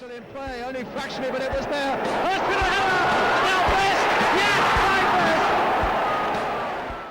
still in play, only fractionally, but it was there. Hurst with a header! Now Best! Yes, Clyde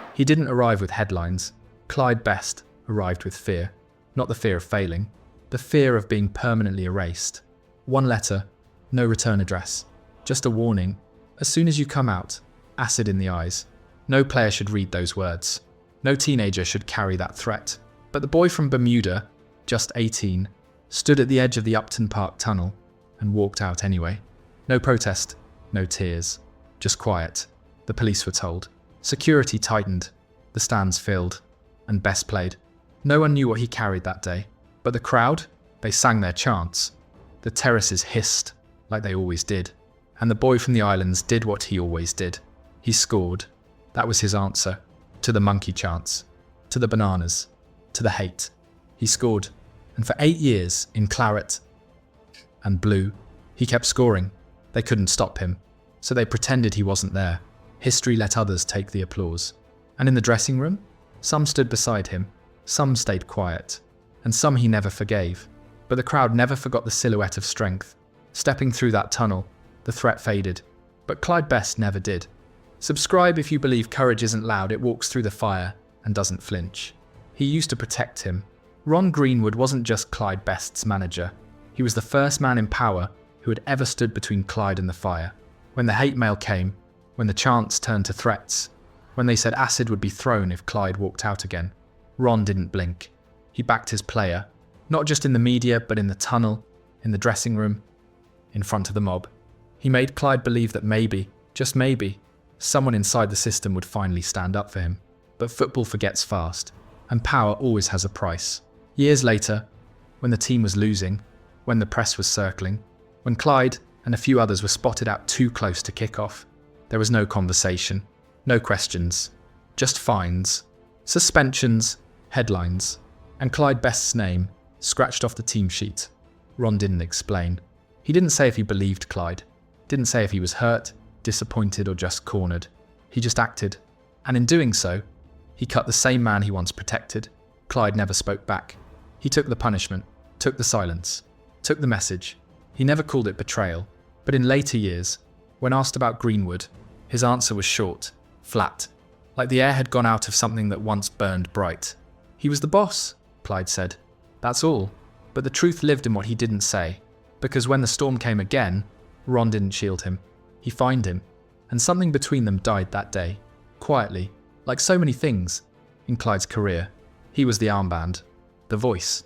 Best! He didn't arrive with headlines. Clyde Best arrived with fear. Not the fear of failing, the fear of being permanently erased. One letter, no return address. Just a warning. As soon as you come out, acid in the eyes. No player should read those words. No teenager should carry that threat. But the boy from Bermuda, just 18, stood at the edge of the Upton Park tunnel and walked out anyway. No protest, no tears. Just quiet. The police were told. Security tightened. The stands filled. And Best played. No one knew what he carried that day. But the crowd, they sang their chants. The terraces hissed, like they always did. And the boy from the islands did what he always did. He scored. That was his answer. To the monkey chants. To the bananas. To the hate. He scored. And for 8 years, in claret and blue, he kept scoring. They couldn't stop him. So they pretended he wasn't there. History let others take the applause. And in the dressing room, some stood beside him. Some stayed quiet. And some he never forgave. But the crowd never forgot the silhouette of strength. Stepping through that tunnel, the threat faded. But Clyde Best never did. Subscribe if you believe courage isn't loud, it walks through the fire and doesn't flinch. He used to protect him. Ron Greenwood wasn't just Clyde Best's manager. He was the first man in power who had ever stood between Clyde and the fire. When the hate mail came, when the chants turned to threats, when they said acid would be thrown if Clyde walked out again, Ron didn't blink. He backed his player, not just in the media, but in the tunnel, in the dressing room, in front of the mob. He made Clyde believe that maybe, just maybe, someone inside the system would finally stand up for him. But football forgets fast, and power always has a price. Years later, when the team was losing, when the press was circling, when Clyde and a few others were spotted out too close to kick off, there was no conversation, no questions, just fines, suspensions, headlines, and Clyde Best's name scratched off the team sheet. Ron didn't explain. He didn't say if he believed Clyde, didn't say if he was hurt, disappointed, or just cornered. He just acted, and in doing so, he cut the same man he once protected. Clyde never spoke back. He took the punishment, took the silence, took the message. He never called it betrayal, but in later years, when asked about Greenwood, his answer was short, flat, like the air had gone out of something that once burned bright. He was the boss, Clyde said. That's all. But the truth lived in what he didn't say, because when the storm came again, Ron didn't shield him. He fined him, and something between them died that day, quietly, like so many things in Clyde's career. He was the armband, the voice,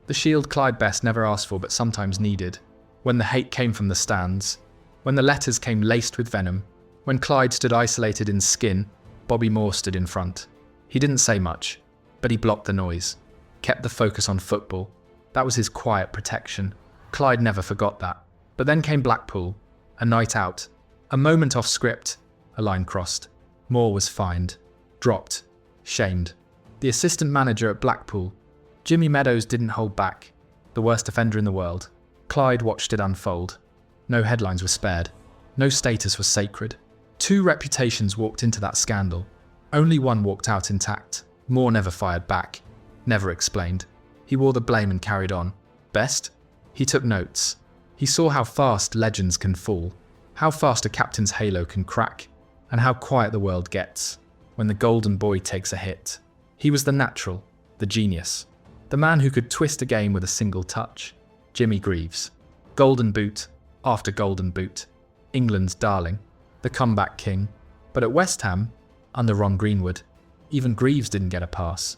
the shield Clyde Best never asked for but sometimes needed. When the hate came from the stands, when the letters came laced with venom, when Clyde stood isolated in skin, Bobby Moore stood in front. He didn't say much, but he blocked the noise, kept the focus on football. That was his quiet protection. Clyde never forgot that. But then came Blackpool, a night out, a moment off script, a line crossed. Moore was fined, dropped, shamed. The assistant manager at Blackpool, Jimmy Meadows, didn't hold back. The worst offender in the world. Clyde watched it unfold. No headlines were spared. No status was sacred. 2 reputations walked into that scandal. Only one walked out intact. Moore never fired back. Never explained. He wore the blame and carried on. Best? He took notes. He saw how fast legends can fall, how fast a captain's halo can crack, and how quiet the world gets when the golden boy takes a hit. He was the natural, the genius, the man who could twist a game with a single touch. Jimmy Greaves. Golden boot after golden boot. England's darling, the comeback king. But at West Ham, under Ron Greenwood, even Greaves didn't get a pass.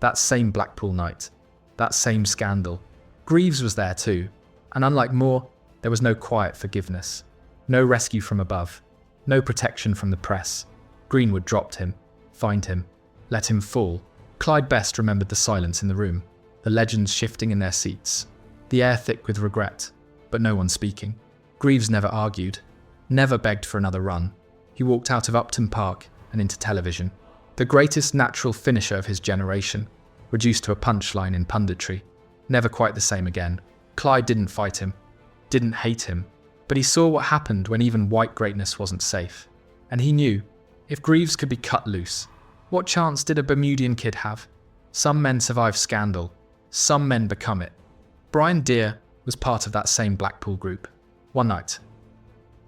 That same Blackpool night, that same scandal, Greaves was there too. And unlike Moore, there was no quiet forgiveness. No rescue from above. No protection from the press. Greenwood dropped him, fined him, let him fall. Clyde Best remembered the silence in the room, the legends shifting in their seats, the air thick with regret, but no one speaking. Greaves never argued, never begged for another run. He walked out of Upton Park and into television. The greatest natural finisher of his generation, reduced to a punchline in punditry. Never quite the same again. Clyde didn't fight him, didn't hate him, but he saw what happened when even white greatness wasn't safe. And he knew, if Greaves could be cut loose, what chance did a Bermudian kid have? Some men survive scandal, some men become it. Brian Deere, was part of that same Blackpool group. One night.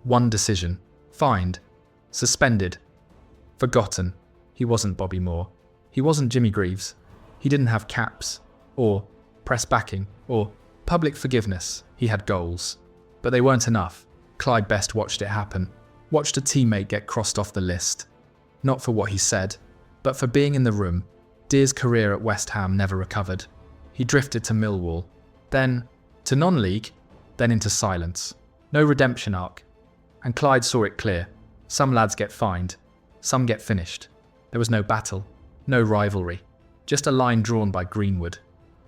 One decision. Fined. Suspended. Forgotten. He wasn't Bobby Moore. He wasn't Jimmy Greaves. He didn't have caps, or press backing, or public forgiveness. He had goals. But they weren't enough. Clyde Best watched it happen. Watched a teammate get crossed off the list. Not for what he said, but for being in the room. Deer's career at West Ham never recovered. He drifted to Millwall, then to non-league, then into silence. No redemption arc. And Clyde saw it clear. Some lads get fined, some get finished. There was no battle, no rivalry, just a line drawn by Greenwood.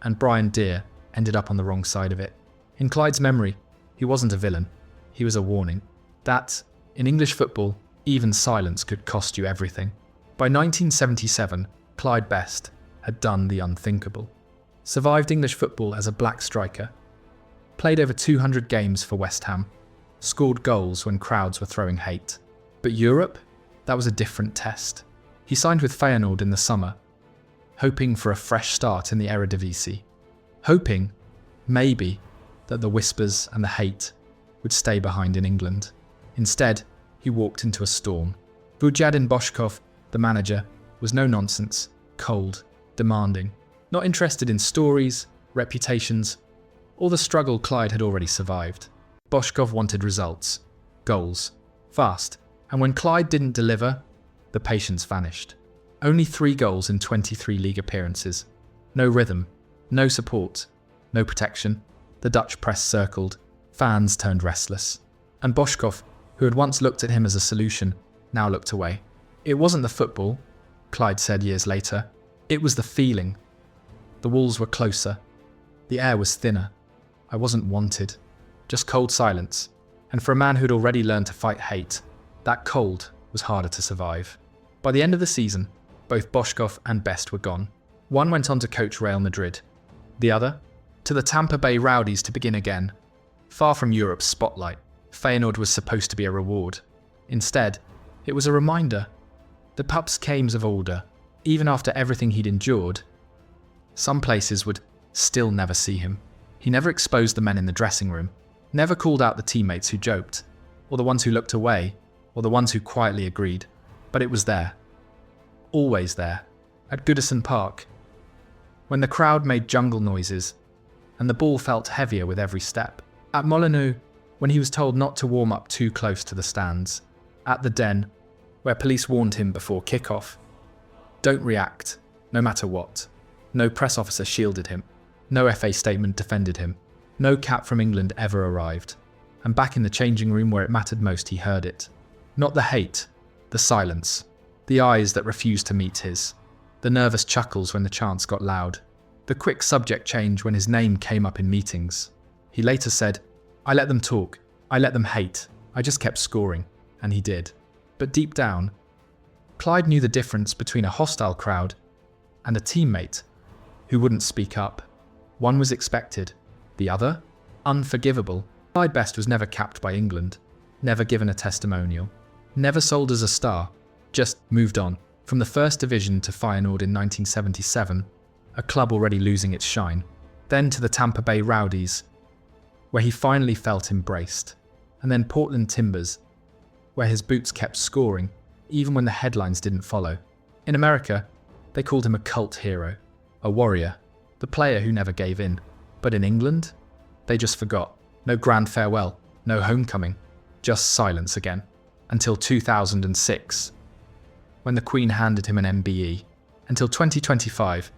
And Brian Deer ended up on the wrong side of it. In Clyde's memory, he wasn't a villain. He was a warning. That, in English football, even silence could cost you everything. By 1977, Clyde Best had done the unthinkable. Survived English football as a black striker. Played over 200 games for West Ham. Scored goals when crowds were throwing hate. But Europe? That was a different test. He signed with Feyenoord in the summer, hoping for a fresh start in the Eredivisie. Hoping, maybe, that the whispers and the hate would stay behind in England. Instead, he walked into a storm. Vujadin Boshkov, the manager, was no nonsense, cold, demanding, not interested in stories, reputations, or the struggle Clyde had already survived. Boshkov wanted results, goals, fast, and when Clyde didn't deliver, the patience vanished. Only 3 goals in 23 league appearances. No rhythm, no support, no protection. The Dutch press circled, fans turned restless. And Boshkov, who had once looked at him as a solution, now looked away. It wasn't the football, Clyde said years later. It was the feeling. The walls were closer. The air was thinner. I wasn't wanted. Just cold silence. And for a man who'd already learned to fight hate, that cold was harder to survive. By the end of the season, both Boshkov and Best were gone. One went on to coach Real Madrid. The other, to the Tampa Bay Rowdies to begin again. Far from Europe's spotlight, Feyenoord was supposed to be a reward. Instead, it was a reminder. The pups came of older, even after everything he'd endured. Some places would still never see him. He never exposed the men in the dressing room, never called out the teammates who joked, or the ones who looked away, or the ones who quietly agreed. But it was there. Always there. At Goodison Park. When the crowd made jungle noises, and the ball felt heavier with every step. At Molineux, when he was told not to warm up too close to the stands. At the Den, where police warned him before kick-off. Don't react, no matter what. No press officer shielded him. No FA statement defended him. No cap from England ever arrived. And back in the changing room where it mattered most, he heard it. Not the hate, the silence. The eyes that refused to meet his. The nervous chuckles when the chants got loud. The quick subject change when his name came up in meetings. He later said, "I let them talk. I let them hate. I just kept scoring." And he did. But deep down, Clyde knew the difference between a hostile crowd and a teammate who wouldn't speak up. One was expected, the other, unforgivable. Clyde Best was never capped by England, never given a testimonial, never sold as a star, just moved on. From the First Division to Feyenoord in 1977, a club already losing its shine. Then to the Tampa Bay Rowdies, where he finally felt embraced. And then Portland Timbers, where his boots kept scoring, even when the headlines didn't follow. In America, they called him a cult hero, a warrior, the player who never gave in. But in England, they just forgot. No grand farewell, no homecoming, just silence again. Until 2006, when the Queen handed him an MBE. Until 2025,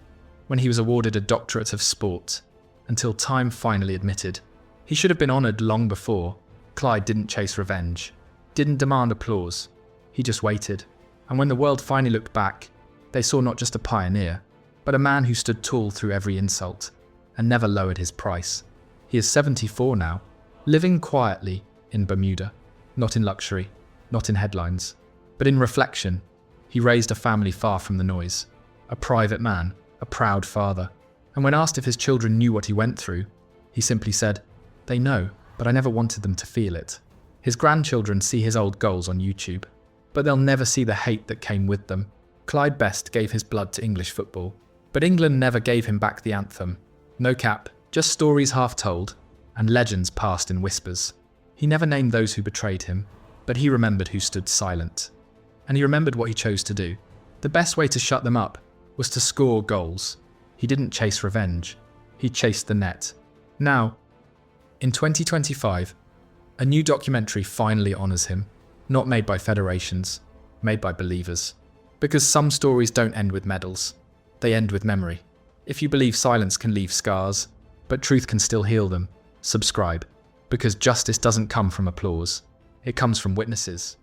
when he was awarded a doctorate of sport. Until time finally admitted. He should have been honoured long before. Clyde didn't chase revenge, didn't demand applause. He just waited. And when the world finally looked back, they saw not just a pioneer, but a man who stood tall through every insult and never lowered his price. He is 74 now, living quietly in Bermuda, not in luxury, not in headlines, but in reflection. He raised a family far from the noise, a private man, a proud father. And when asked if his children knew what he went through, he simply said, "They know, but I never wanted them to feel it." His grandchildren see his old goals on YouTube, but they'll never see the hate that came with them. Clyde Best gave his blood to English football, but England never gave him back the anthem. No cap, just stories half told, and legends passed in whispers. He never named those who betrayed him, but he remembered who stood silent. And he remembered what he chose to do. The best way to shut them up was to score goals. He didn't chase revenge. He chased the net. Now, in 2025, a new documentary finally honours him, not made by federations, made by believers. Because some stories don't end with medals, they end with memory. If you believe silence can leave scars, but truth can still heal them, subscribe. Because justice doesn't come from applause, it comes from witnesses.